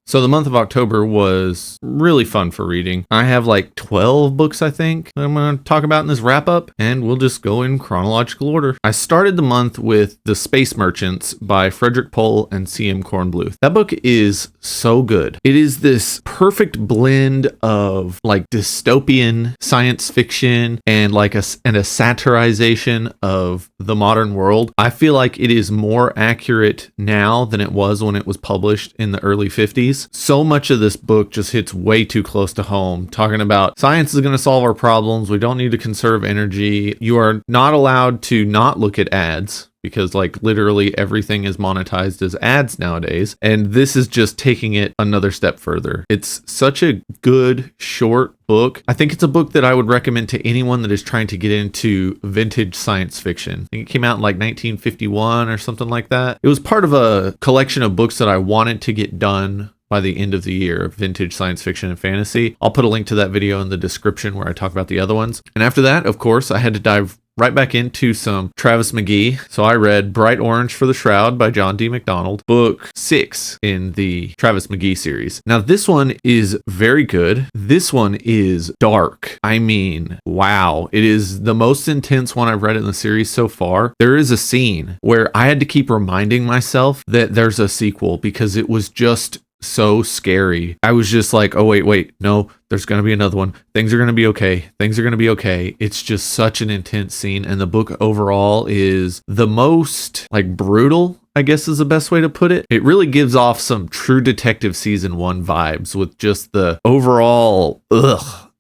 So the month of October was really fun for reading. I have like 12 books, I think, that I'm going to talk about in this wrap up, and we'll just go in chronological order. I started the month with The Space Merchants by Frederick Pohl and C.M. Kornbluth. That book is so good. It is this perfect blend of like dystopian science fiction and like a satirization of the modern world. I feel like it is more accurate now than it was when it was published in the early 50s. So much of this book just hits way too close to home, talking about science is going to solve our problems. We don't need to conserve energy. You are not allowed to not look at ads, because like literally everything is monetized as ads nowadays. And this is just taking it another step further. It's such a good short book. I think it's a book that I would recommend to anyone that is trying to get into vintage science fiction. I think it came out in like 1951 or something like that. It was part of a collection of books that I wanted to get done by the end of the year of vintage science fiction and fantasy. I'll put a link to that video in the description where I talk about the other ones. And after that, of course, I had to dive right back into some Travis McGee. So I read Bright Orange for the Shroud by John D. MacDonald, book 6 in the Travis McGee series. Now this one is very good. This one is dark. I mean, wow. It is the most intense one I've read in the series so far. There is a scene where I had to keep reminding myself that there's a sequel because it was just so scary. I was just like, oh, wait, no, there's going to be another one. Things are going to be okay. Things are going to be okay. It's just such an intense scene. And the book overall is the most like brutal, I guess is the best way to put it. It really gives off some True Detective season 1 vibes with just the overall,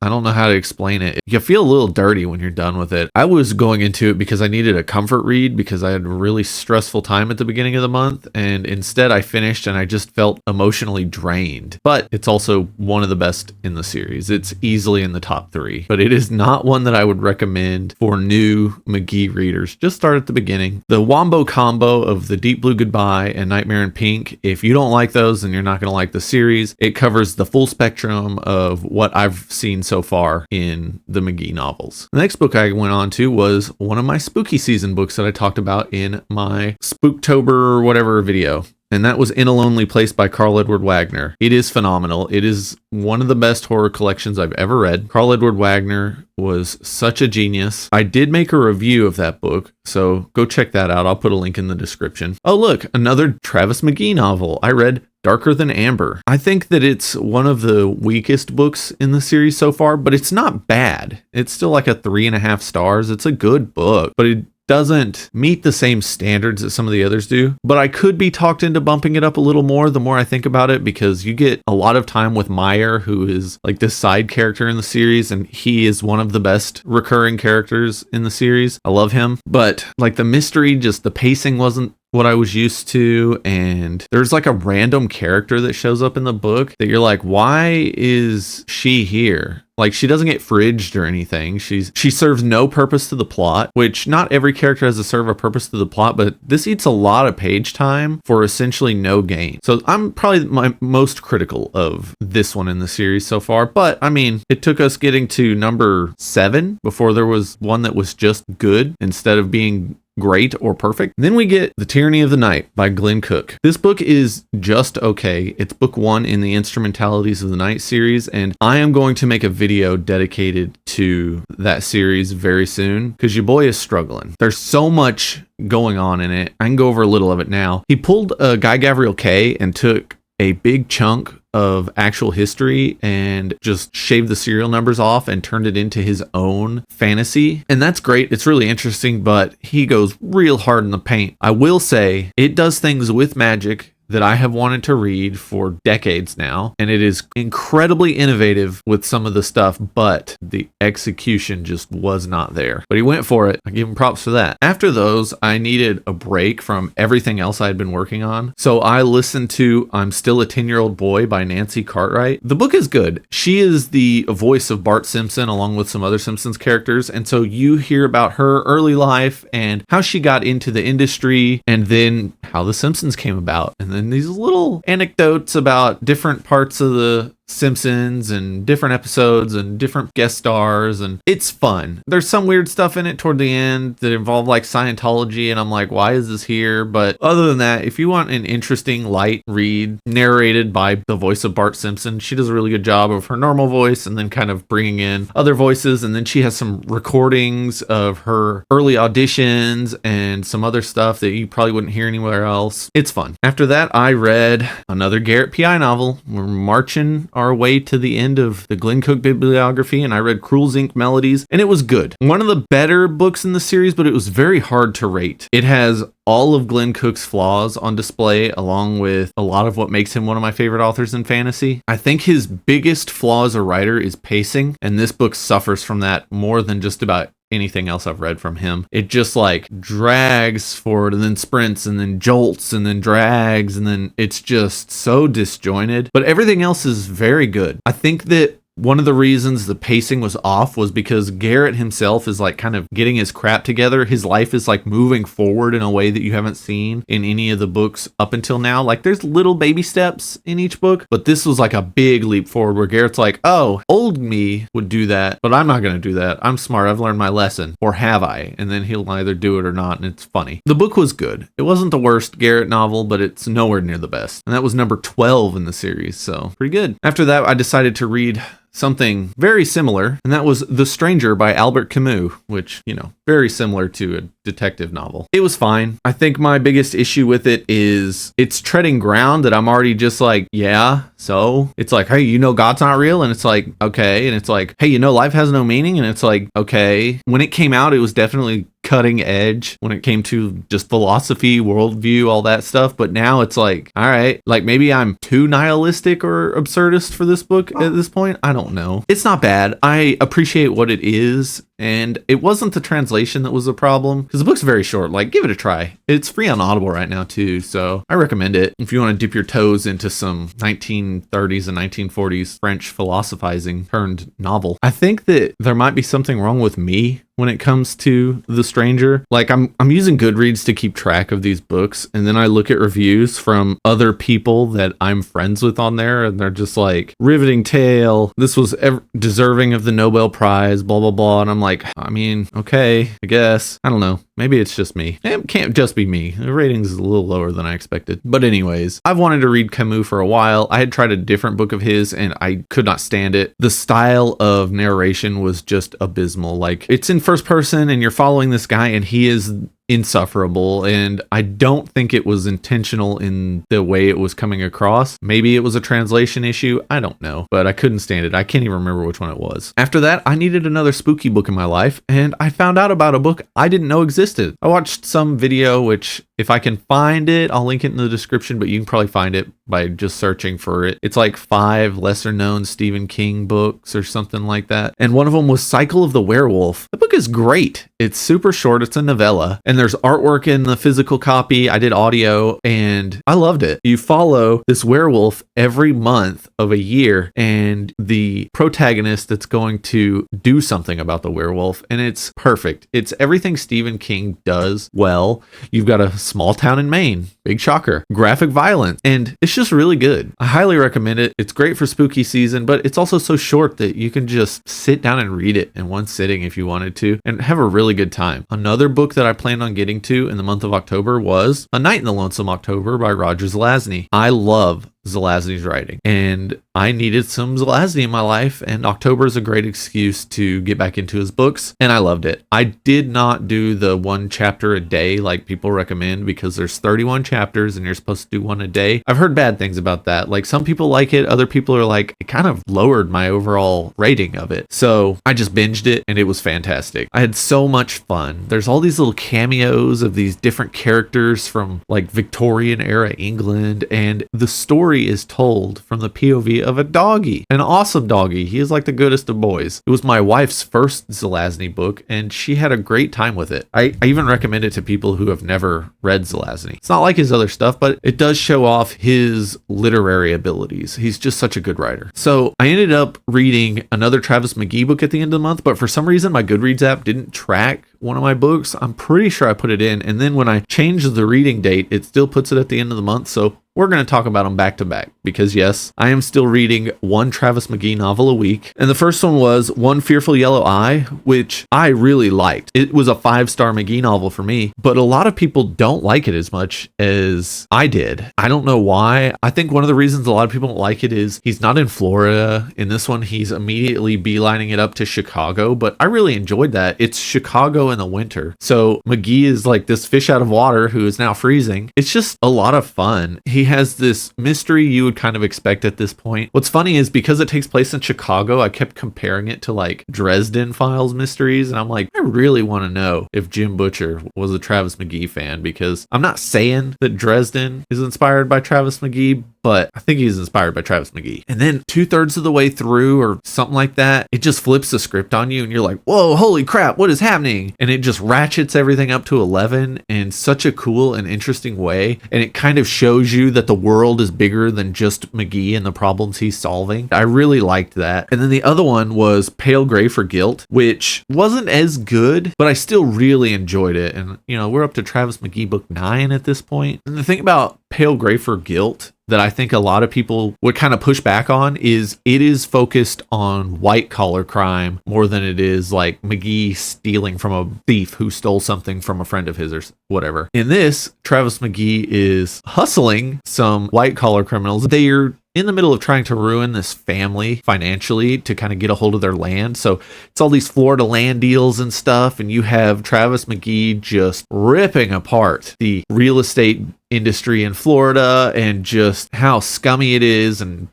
I don't know how to explain it. You feel a little dirty when you're done with it. I was going into it because I needed a comfort read because I had a really stressful time at the beginning of the month. And instead I finished and I just felt emotionally drained. But it's also one of the best in the series. It's easily in the top 3. But it is not one that I would recommend for new McGee readers. Just start at the beginning. The wombo combo of The Deep Blue Goodbye and Nightmare in Pink. If you don't like those, then you're not going to like the series. It covers the full spectrum of what I've seen so far in the McGee novels. The next book I went on to was one of my spooky season books that I talked about in my Spooktober whatever video. And that was In a Lonely Place by Carl Edward Wagner. It is phenomenal. It is one of the best horror collections I've ever read. Carl Edward Wagner was such a genius. I did make a review of that book, so go check that out. I'll put a link in the description. Oh, look, another Travis McGee novel. I read Darker Than Amber. I think that it's one of the weakest books in the series so far, but it's not bad. It's still like a 3.5 stars. It's a good book, but it doesn't meet the same standards that some of the others do. But I could be talked into bumping it up a little more the more I think about it, because you get a lot of time with Meyer, who is like this side character in the series, and he is one of the best recurring characters in the series. I love him, but like the mystery, just the pacing wasn't what I was used to, and there's like a random character that shows up in the book that you're like, why is she here? Like, she doesn't get fridged or anything. She serves no purpose to the plot, which not every character has to serve a purpose to the plot, but this eats a lot of page time for essentially no gain. So I'm probably my most critical of this one in the series so far. But I mean, it took us getting to number 7 before there was one that was just good instead of being great or perfect. And then we get The Tyranny of the Night by Glenn Cook. This book is just okay. It's book 1 in the Instrumentalities of the Night series, and I am going to make a video dedicated to that series very soon because your boy is struggling. There's so much going on in it. I can go over a little of it now. He pulled a Guy Gavriel Kay and took a big chunk of actual history and just shaved the serial numbers off and turned it into his own fantasy. And that's great. It's really interesting, but he goes real hard in the paint. I will say it does things with magic that I have wanted to read for decades now, and it is incredibly innovative with some of the stuff, but the execution just was not there. But he went for it. I give him props for that. After those, I needed a break from everything else I had been working on, so I listened to I'm Still a 10-Year-Old Boy by Nancy Cartwright. The book is good. She is the voice of Bart Simpson along with some other Simpsons characters, and so you hear about her early life and how she got into the industry, and then how the Simpsons came about, and then these little anecdotes about different parts of the Simpsons and different episodes and different guest stars, and it's fun. There's some weird stuff in it toward the end that involve like Scientology, and I'm like, why is this here? But other than that, if you want an interesting light read narrated by the voice of Bart Simpson, she does a really good job of her normal voice and then kind of bringing in other voices, and then she has some recordings of her early auditions and some other stuff that you probably wouldn't hear anywhere else. It's fun. After that, I read another Garrett Pi novel. We're marching our way to the end of the Glenn Cook bibliography, and I read Inc Melodies, and it was good. One of the better books in the series, but it was very hard to rate. It has all of Glenn Cook's flaws on display, along with a lot of what makes him one of my favorite authors in fantasy. I think his biggest flaw as a writer is pacing, and this book suffers from that more than just about anything else I've read from him. It just like drags forward and then sprints and then jolts and then drags, and then it's just so disjointed. But everything else is very good. I think that one of the reasons the pacing was off was because Garrett himself is like kind of getting his crap together. His life is like moving forward in a way that you haven't seen in any of the books up until now. Like there's little baby steps in each book, but this was like a big leap forward where Garrett's like, oh, old me would do that, but I'm not going to do that. I'm smart. I've learned my lesson. Or have I? And then he'll either do it or not. And it's funny. The book was good. It wasn't the worst Garrett novel, but it's nowhere near the best. And that was number 12 in the series. So pretty good. After that, I decided to read something very similar, and that was The Stranger by Albert Camus, which, you know, very similar to a detective novel. It was fine. I think my biggest issue with it is it's treading ground that I'm already just like, yeah, so it's like, hey, you know, God's not real, and it's like, okay, and it's like, hey, you know, life has no meaning, and it's like, okay. When it came out, it was definitely cutting edge when it came to just philosophy, worldview, all that stuff. But now it's like, all right, like maybe I'm too nihilistic or absurdist for this book at this point. I don't know. It's not bad. I appreciate what it is. And it wasn't the translation that was the problem, because the book's very short. Like, give it a try. It's free on Audible right now too, so I recommend it if you want to dip your toes into some 1930s and 1940s French philosophizing turned novel. I think that there might be something wrong with me when it comes to The Stranger. Like I'm using Goodreads to keep track of these books, and then I look at reviews from other people that I'm friends with on there, and they're just like, riveting tale, this was deserving of the Nobel Prize, blah blah blah, and I'm like, I mean, okay, I guess. I don't know. Maybe it's just me. It can't just be me. The rating's a little lower than I expected. But anyways, I've wanted to read Camus for a while. I had tried a different book of his and I could not stand it. The style of narration was just abysmal. Like, it's in first person and you're following this guy and he is insufferable, and I don't think it was intentional in the way it was coming across. Maybe it was a translation issue, I don't know, but I couldn't stand it. I can't even remember which one it was. After that, I needed another spooky book in my life, and I found out about a book I didn't know existed. I watched some video, which if I can find it, I'll link it in the description, but you can probably find it by just searching for it. It's like 5 lesser known Stephen King books or something like that. And one of them was Cycle of the Werewolf. The book is great. It's super short. It's a novella, and there's artwork in the physical copy. I did audio and I loved it. You follow this werewolf every month of a year and the protagonist that's going to do something about the werewolf, and it's perfect. It's everything Stephen King does well. You've got a small town in Maine, big shocker, graphic violence, and it's just really good. I highly recommend it. It's great for spooky season, but it's also so short that you can just sit down and read it in one sitting if you wanted to and have a really good time. Another book that I planned on getting to in the month of October was A Night in the Lonesome October by Roger Zelazny. I love Zelazny's writing, and I needed some Zelazny in my life, and October is a great excuse to get back into his books, and I loved it. I did not do the 1 chapter a day like people recommend, because there's 31 chapters and you're supposed to do 1 a day. I've heard bad things about that. Like, some people like it, other people are like, it kind of lowered my overall rating of it. So I just binged it and it was fantastic. I had so much fun. There's all these little cameos of these different characters from like Victorian era England, and the story is told from the POV of a doggy, an awesome doggy. He is like the goodest of boys. It was my wife's first Zelazny book, and she had a great time with it. I even recommend it to people who have never read Zelazny. It's not like his other stuff, but it does show off his literary abilities. He's just such a good writer. So I ended up reading another Travis McGee book at the end of the month, but for some reason my Goodreads app didn't track one of my books. I'm pretty sure I put it in. And then when I changed the reading date, it still puts it at the end of the month. So we're going to talk about them back to back because, yes, I am still reading one Travis McGee novel a week. And the first one was One Fearful Yellow Eye, which I really liked. It was a 5-star McGee novel for me, but a lot of people don't like it as much as I did. I don't know why. I think one of the reasons a lot of people don't like it is he's not in Florida. In this one, he's immediately beelining it up to Chicago, but I really enjoyed that. It's Chicago in the winter. So McGee is like this fish out of water who is now freezing. It's just a lot of fun. He has this mystery you would kind of expect at this point. What's funny is because it takes place in Chicago, I kept comparing it to like Dresden Files mysteries, and I'm like, I really want to know if Jim Butcher was a Travis McGee fan, because I'm not saying that Dresden is inspired by Travis McGee, but I think he's inspired by Travis McGee. And then 2/3 of the way through or something like that, it just flips the script on you and you're like, whoa, holy crap, what is happening? And it just ratchets everything up to 11 in such a cool and interesting way. And it kind of shows you that the world is bigger than just McGee and the problems he's solving. I really liked that. And then the other one was Pale Gray for Guilt, which wasn't as good, but I still really enjoyed it. And, you know, we're up to Travis McGee book 9 at this point. And the thing about Pale Gray for Guilt that I think a lot of people would kind of push back on is it is focused on white collar crime more than it is like McGee stealing from a thief who stole something from a friend of his or whatever. In this, Travis McGee is hustling some white collar criminals. They're in the middle of trying to ruin this family financially to kind of get a hold of their land. So it's all these Florida land deals and stuff. And you have Travis McGee just ripping apart the real estate industry in Florida and just how scummy it is. And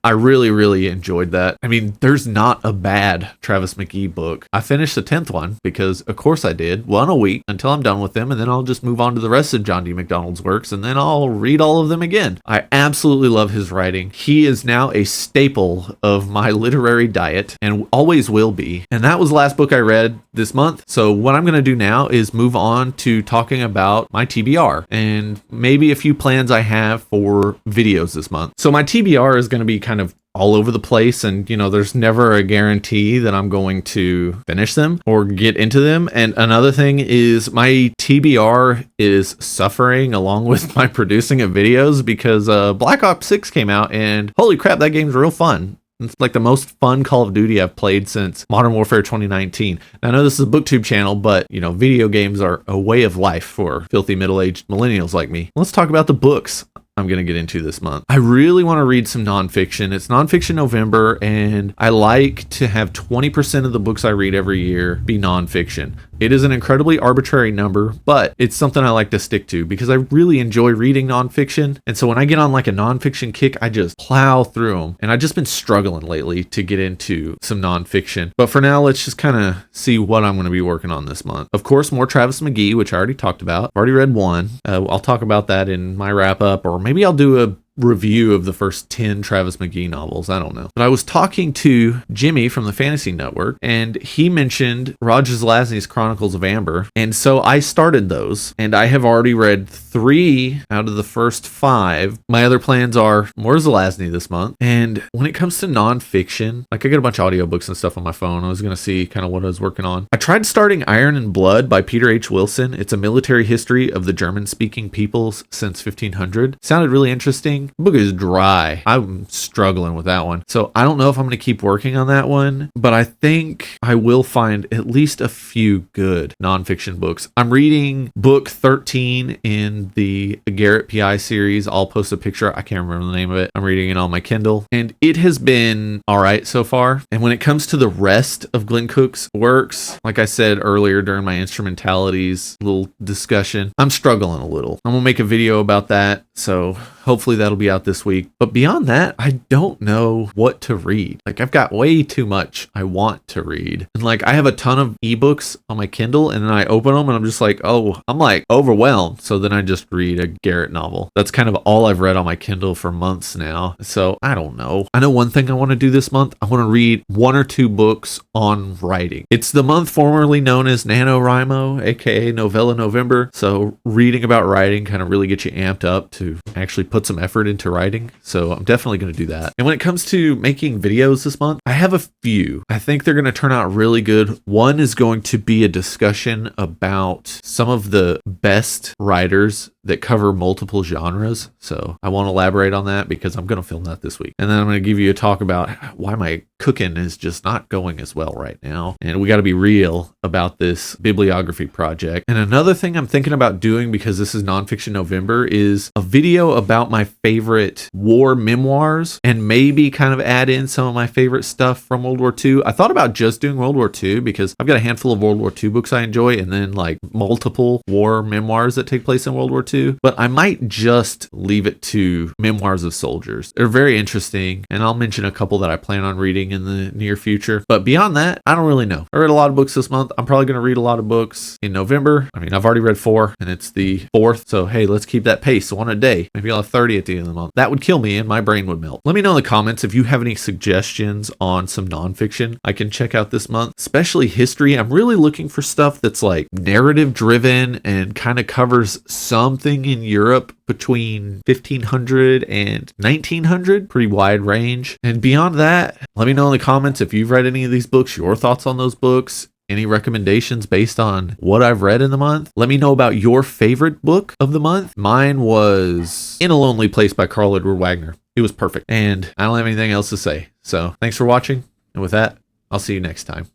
I really, really enjoyed that. I mean, there's not a bad Travis McGee book. I finished the 10th one because of course I did, one a week until I'm done with them. And then I'll just move on to the rest of John D. McDonald's works. And then I'll read all of them again. I absolutely love his writing. He is now a staple of my literary diet and always will be. And that was the last book I read this month. So what I'm going to do now is move on to talking about my TBR and maybe a few plans I have for videos this month. So my TBR is going to be kind of all over the place, and you know, there's never a guarantee that I'm going to finish them or get into them. And another thing is my TBR is suffering along with my producing of videos because Black Ops 6 came out, and holy crap, that game's real fun. It's like the most fun Call of Duty I've played since Modern Warfare 2019. Now, I know this is a BookTube channel, but, you know, video games are a way of life for filthy middle-aged millennials like me. Let's talk about the books I'm going to get into this month. I really want to read some nonfiction. It's Nonfiction November, and I like to have 20% of the books I read every year be nonfiction. It is an incredibly arbitrary number, but it's something I like to stick to because I really enjoy reading nonfiction. And so when I get on like a nonfiction kick, I just plow through them. And I've just been struggling lately to get into some nonfiction. But for now, let's just kind of see what I'm going to be working on this month. Of course, more Travis McGee, which I already talked about. I've already read one. I'll talk about that in my wrap up, or maybe I'll do a review of the first 10 Travis McGee novels. I don't know. But I was talking to Jimmy from the Fantasy Network, and he mentioned Roger Zelazny's Chronicles of Amber. And so I started those, and I have already read 3 out of the first 5. My other plans are more Zelazny this month. And when it comes to nonfiction, like I got a bunch of audiobooks and stuff on my phone. I was going to see kind of what I was working on. I tried starting Iron and Blood by Peter H. Wilson. It's a military history of the German-speaking peoples since 1500. Sounded really interesting. The book is dry. I'm struggling with that one. So I don't know if I'm going to keep working on that one, but I think I will find at least a few good nonfiction books. I'm reading book 13 in the Garrett Pi series. I'll post a picture. I can't remember the name of it. I'm reading it on my Kindle, and it has been all right so far. And when it comes to the rest of Glenn Cook's works, like I said earlier during my instrumentalities little discussion, I'm struggling a little. I'm going to make a video about that. So hopefully that'll be out this week. But beyond that, I don't know what to read. Like I've got way too much I want to read. And like I have a ton of ebooks on my Kindle, and then I open them and I'm just like, oh, I'm like overwhelmed. So then I just read a Garrett novel. That's kind of all I've read on my Kindle for months now. So I don't know. I know one thing I want to do this month. I want to read 1 or 2 books on writing. It's the month formerly known as NaNoWriMo, aka Novella November. So reading about writing kind of really gets you amped up to actually put some effort into writing. So I'm definitely going to do that. And when it comes to making videos this month, I have a few. I think they're going to turn out really good. One is going to be a discussion about some of the best writers that cover multiple genres. So I won't elaborate on that because I'm going to film that this week. And then I'm going to give you a talk about why my cooking is just not going as well right now. And we got to be real about this bibliography project. And another thing I'm thinking about doing, because this is Nonfiction November, is a video about my favorite war memoirs and maybe kind of add in some of my favorite stuff from World War II. I thought about just doing World War II because I've got a handful of World War II books I enjoy and then like multiple war memoirs that take place in World War II. But I might just leave it to memoirs of soldiers. They're very interesting, and I'll mention a couple that I plan on reading in the near future. But beyond that, I don't really know. I read a lot of books this month. I'm probably going to read a lot of books in November. I mean, I've already read 4, and it's the 4th. So, hey, let's keep that pace, 1 a day. Maybe I'll have 30 at the end of the month. That would kill me, and my brain would melt. Let me know in the comments if you have any suggestions on some nonfiction I can check out this month, especially history. I'm really looking for stuff that's like narrative driven and kind of covers something in Europe between 1500 and 1900, pretty wide range. And beyond that, let me know in the comments if you've read any of these books, your thoughts on those books, any recommendations based on what I've read in the month. Let me know about your favorite book of the month. Mine was In a Lonely Place by Carl Edward Wagner. It was perfect. And I don't have anything else to say. So thanks for watching. And with that, I'll see you next time.